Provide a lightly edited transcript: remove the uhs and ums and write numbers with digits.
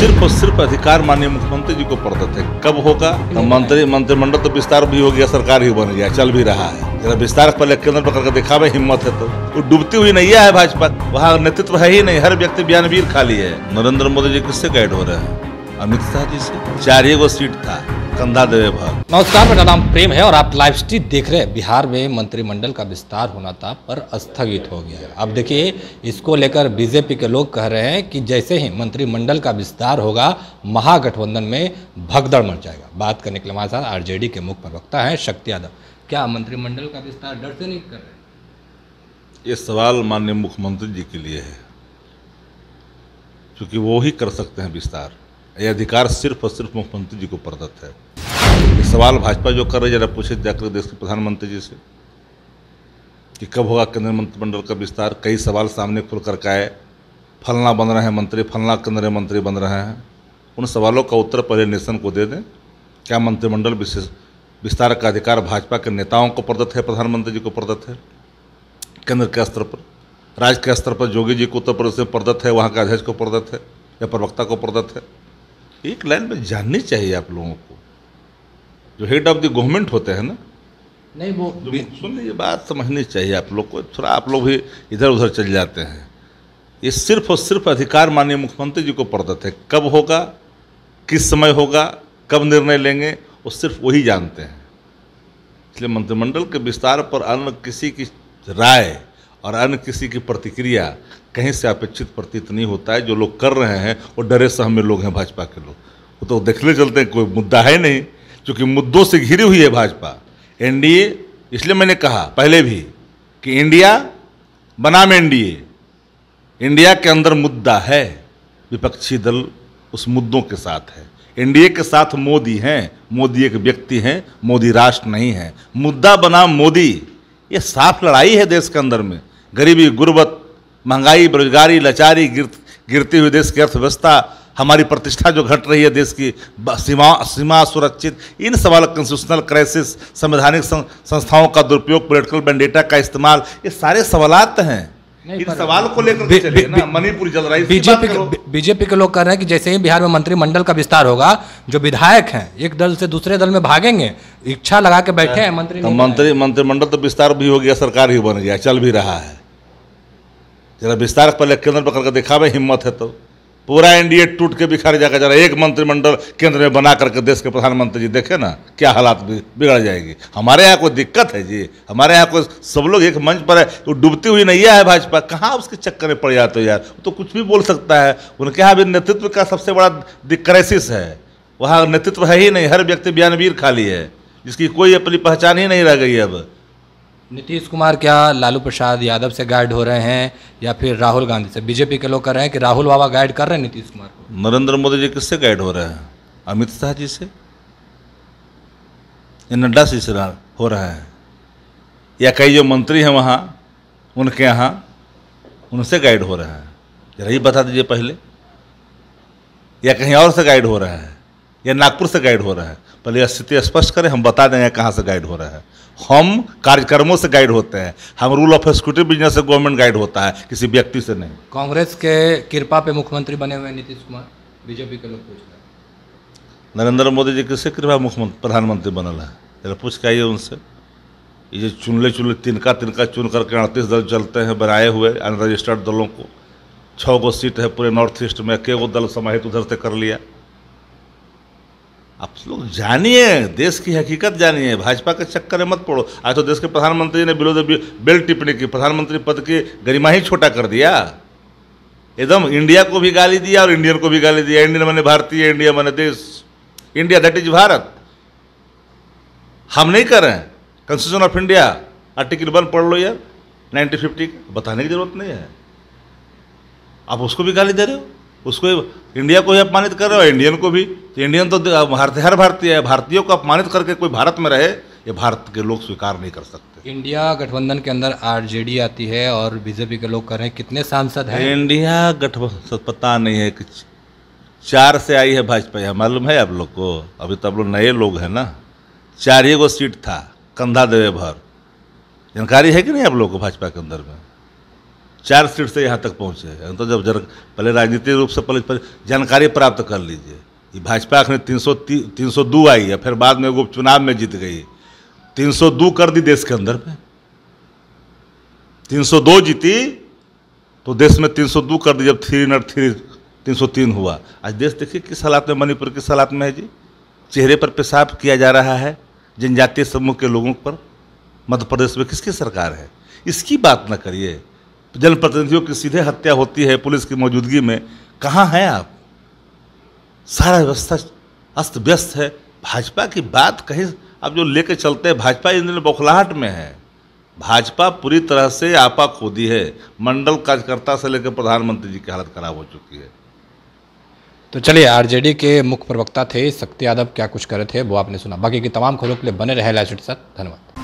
सिर्फ और सिर्फ अधिकार माननीय मुख्यमंत्री जी को प्रदत्त है। कब होगा? मंत्रिमंडल तो विस्तार भी हो गया, सरकार ही बन गया, चल भी रहा है। जरा विस्तार पहले केंद्र पर करके दिखावे हिम्मत है तो। वो डूबती हुई नैया है भाजपा, वहाँ नेतृत्व है ही नहीं, हर व्यक्ति बयानवीर खाली है। नरेंद्र मोदी जी किससे गाइड हो रहे हैं? अमित शाह जी से। 4 सीट था, कंधा देवे भर। नमस्कार, मेरा नाम प्रेम है और आप लाइव स्ट्रीम देख रहे हैं। बिहार में मंत्रिमंडल का विस्तार होना था पर स्थगित हो गया है। अब देखिए, इसको लेकर बीजेपी के लोग कह रहे हैं कि जैसे ही मंत्रिमंडल का विस्तार होगा महागठबंधन में भगदड़ मच जाएगा। बात करने के लिए हमारे साथ आरजेडी के मुख्य प्रवक्ता हैं शक्ति यादव। क्या मंत्रिमंडल का विस्तार डर से नहीं कर रहे? ये सवाल माननीय मुख्यमंत्री जी के लिए है, क्योंकि वो ही कर सकते हैं विस्तार। ये अधिकार सिर्फ और सिर्फ मुख्यमंत्री जी को प्रदत्त है। ये सवाल भाजपा जो कर रही है, जरा पूछे जाकर देश के प्रधानमंत्री जी से कि कब होगा केंद्रीय मंत्रिमंडल का विस्तार। कई सवाल सामने खुल कर आए, फलना बन रहे हैं मंत्री, फलना केंद्रीय मंत्री बन रहे हैं। उन सवालों का उत्तर पहले नेशन को दे दें। क्या मंत्रिमंडल विस्तार का अधिकार भाजपा के नेताओं को प्रदत्त है, प्रधानमंत्री जी को प्रदत्त है केंद्र के स्तर पर? राज्य के स्तर पर योगी जी को उत्तर प्रदेश में प्रदत्त है, वहाँ के अध्यक्ष को प्रदत्त है या प्रवक्ता को प्रदत्त है? एक लाइन में जाननी चाहिए आप लोगों को, जो हेड ऑफ द गवर्नमेंट होते हैं ना, नहीं वो सुन लीजिए, बात समझनी चाहिए आप लोग को। थोड़ा आप लोग भी इधर उधर चल जाते हैं। ये सिर्फ और सिर्फ अधिकार माननीय मुख्यमंत्री जी को प्रदत्त है। कब होगा, किस समय होगा, कब निर्णय लेंगे, वो सिर्फ वही जानते हैं। इसलिए मंत्रिमंडल के विस्तार पर अन्य किसी की राय और अन्य किसी की प्रतिक्रिया कहीं से अपेक्षित प्रतीत नहीं होता है। जो लोग कर रहे हैं वो डरे सहमे लोग हैं, भाजपा के लोग। वो तो देखने चलते हैं, कोई मुद्दा है नहीं, क्योंकि मुद्दों से घिरी हुई है भाजपा। एनडीए, इसलिए मैंने कहा पहले भी कि इंडिया बनाम एनडीए, इंडिया के अंदर मुद्दा है, विपक्षी दल उस मुद्दों के साथ है। एनडीए के साथ मोदी हैं, मोदी एक व्यक्ति हैं, मोदी राष्ट्र नहीं है। मुद्दा बनाम मोदी, ये साफ लड़ाई है देश के अंदर में। गरीबी, गुर्बत, महंगाई, बेरोजगारी, लाचारी, गिरती हुई देश की अर्थव्यवस्था, हमारी प्रतिष्ठा जो घट रही है देश की, सीमा सुरक्षित, इन सवाल, कॉन्स्टिट्यूशनल क्राइसिस, संवैधानिक संस्थाओं का दुरुपयोग, पॉलिटिकल वेंडेटा का इस्तेमाल, ये सारे सवालात हैं। इन सवाल को लेकर चलिए ना। मणिपुर जल रहा है, बीजेपी के लोग कह रहे हैं कि जैसे ही बिहार में मंत्रिमंडल का विस्तार होगा, जो विधायक हैं एक दल से दूसरे दल में भागेंगे, इच्छा लगा के बैठे हैं मंत्रिमंडल तो विस्तार भी हो गया, सरकार ही बन गया, चल भी रहा है। जरा विस्तार पहले केंद्र पर करके दिखावे हिम्मत है तो। पूरा एनडीए टूट के बिखर जाएगा। जरा एक मंत्रिमंडल केंद्र में बना करके देश के प्रधानमंत्री जी देखे ना, क्या हालात बिगड़ जाएगी। हमारे यहाँ कोई दिक्कत है जी? हमारे यहाँ कोई, सब लोग एक मंच पर है। वो डूबती हुई नैया है भाजपा, कहाँ उसके चक्कर में पड़ जाते हो यार। तो कुछ भी बोल सकता है। उनके यहाँ भी नेतृत्व का सबसे बड़ा क्राइसिस है। वहाँ नेतृत्व है ही नहीं, हर व्यक्ति बयानवीर खाली है, जिसकी कोई अपनी पहचान ही नहीं रह गई। अब नीतीश कुमार क्या लालू प्रसाद यादव से गाइड हो रहे हैं या फिर राहुल गांधी से? बीजेपी के लोग कर रहे हैं कि राहुल बाबा गाइड कर रहे हैं नीतीश कुमार को। नरेंद्र मोदी जी किससे गाइड हो रहे हैं? अमित शाह जी से या नड्डा जी से हो रहा है, या कई जो मंत्री हैं वहाँ उनके यहाँ उनसे गाइड हो रहा है? जरा ये बता दीजिए पहले। या कहीं और से गाइड हो रहा है, या नागपुर से गाइड हो रहा है? पहले स्थिति स्पष्ट करें, हम बता देंगे कहाँ से गाइड हो रहा है। हम कार्यक्रमों से गाइड होते हैं, हम रूल ऑफ एक्जीक्यूटिव बिजनेस से गवर्नमेंट गाइड होता है, किसी व्यक्ति से नहीं। कांग्रेस के कृपा पे मुख्यमंत्री बने हुए नीतीश कुमार, बीजेपी के लोग पूछ रहे हैं। नरेंद्र मोदी जी किससे कृपा मुख्यमंत्री प्रधानमंत्री बनल है? जरा पूछ के आइए उनसे। ये जो चुनले तिनका चुन करके 38 दल चलते हैं बनाए हुए अनरजिस्टर्ड दलों को। 6 सीट है पूरे नॉर्थ ईस्ट में, 1 दल समाहित उधर से कर लिया। आप लोग जानिए, देश की हकीकत जानिए, भाजपा के चक्कर में मत पड़ो। आज तो देश के प्रधानमंत्री ने बिलो द बेल्ट टिप्पणी की, प्रधानमंत्री पद की गरिमा ही छोटा कर दिया। एकदम इंडिया को भी गाली दिया और इंडियन को भी गाली दिया। इंडियन माने भारतीय, इंडिया माने देश, इंडिया दैट इज भारत। हम नहीं कर रहे हैं। कॉन्स्टिट्यूशन ऑफ इंडिया आर्टिकल 1 पढ़ लो यार, 1950 का, बताने की जरूरत नहीं है। आप उसको भी गाली दे रहे हो, उसको इंडिया को ही अपमानित कर रहे हो, इंडियन को भी। तो इंडियन तो हर भारतीय है। भारतीयों को अपमानित करके कोई भारत में रहे, ये भारत के लोग स्वीकार नहीं कर सकते। इंडिया गठबंधन के अंदर आरजेडी आती है और बीजेपी के लोग कह रहे हैं कितने सांसद हैं? इंडिया गठबंधन पता नहीं है कि 4 से आई है भाजपा, यह मालूम है आप लोग को? अभी तो आप लोग नए लोग हैं ना। 4 सीट था, कंधा देवे भर। जानकारी है कि नहीं आप लोग को भाजपा के अंदर में? 4 सीट से यहाँ तक पहुँचे हैं। तो जब पहले राजनीतिक रूप से पहले जानकारी प्राप्त कर लीजिए। ये भाजपा ने 302 आई है, फिर बाद में वो चुनाव में जीत गई, 302 कर दी देश के अंदर में। 302 जीती तो देश में 302 कर दी, जब 303 303 हुआ। आज देश देखिए किस हालात में, मणिपुर किस हालात में है जी। चेहरे पर पेशाब किया जा रहा है जनजातीय समूह के लोगों पर। मध्य प्रदेश में किसकी सरकार है? इसकी बात ना करिए। जनप्रतिनिधियों की सीधे हत्या होती है पुलिस की मौजूदगी में। कहाँ हैं आप? सारा व्यवस्था अस्त व्यस्त है। भाजपा की बात कहीं आप जो लेके चलते हैं, भाजपा इन दिनों बौखलाहट में है। भाजपा पूरी तरह से आपा खोदी है। मंडल कार्यकर्ता से लेकर प्रधानमंत्री जी की हालत खराब हो चुकी है। तो चलिए, आरजेडी के मुख्य प्रवक्ता थे शक्ति यादव, क्या कुछ कर रहे थे वो आपने सुना। बाकी की तमाम खबरों के लिए बने रहे लाइव स्ट्रीट के साथ। धन्यवाद।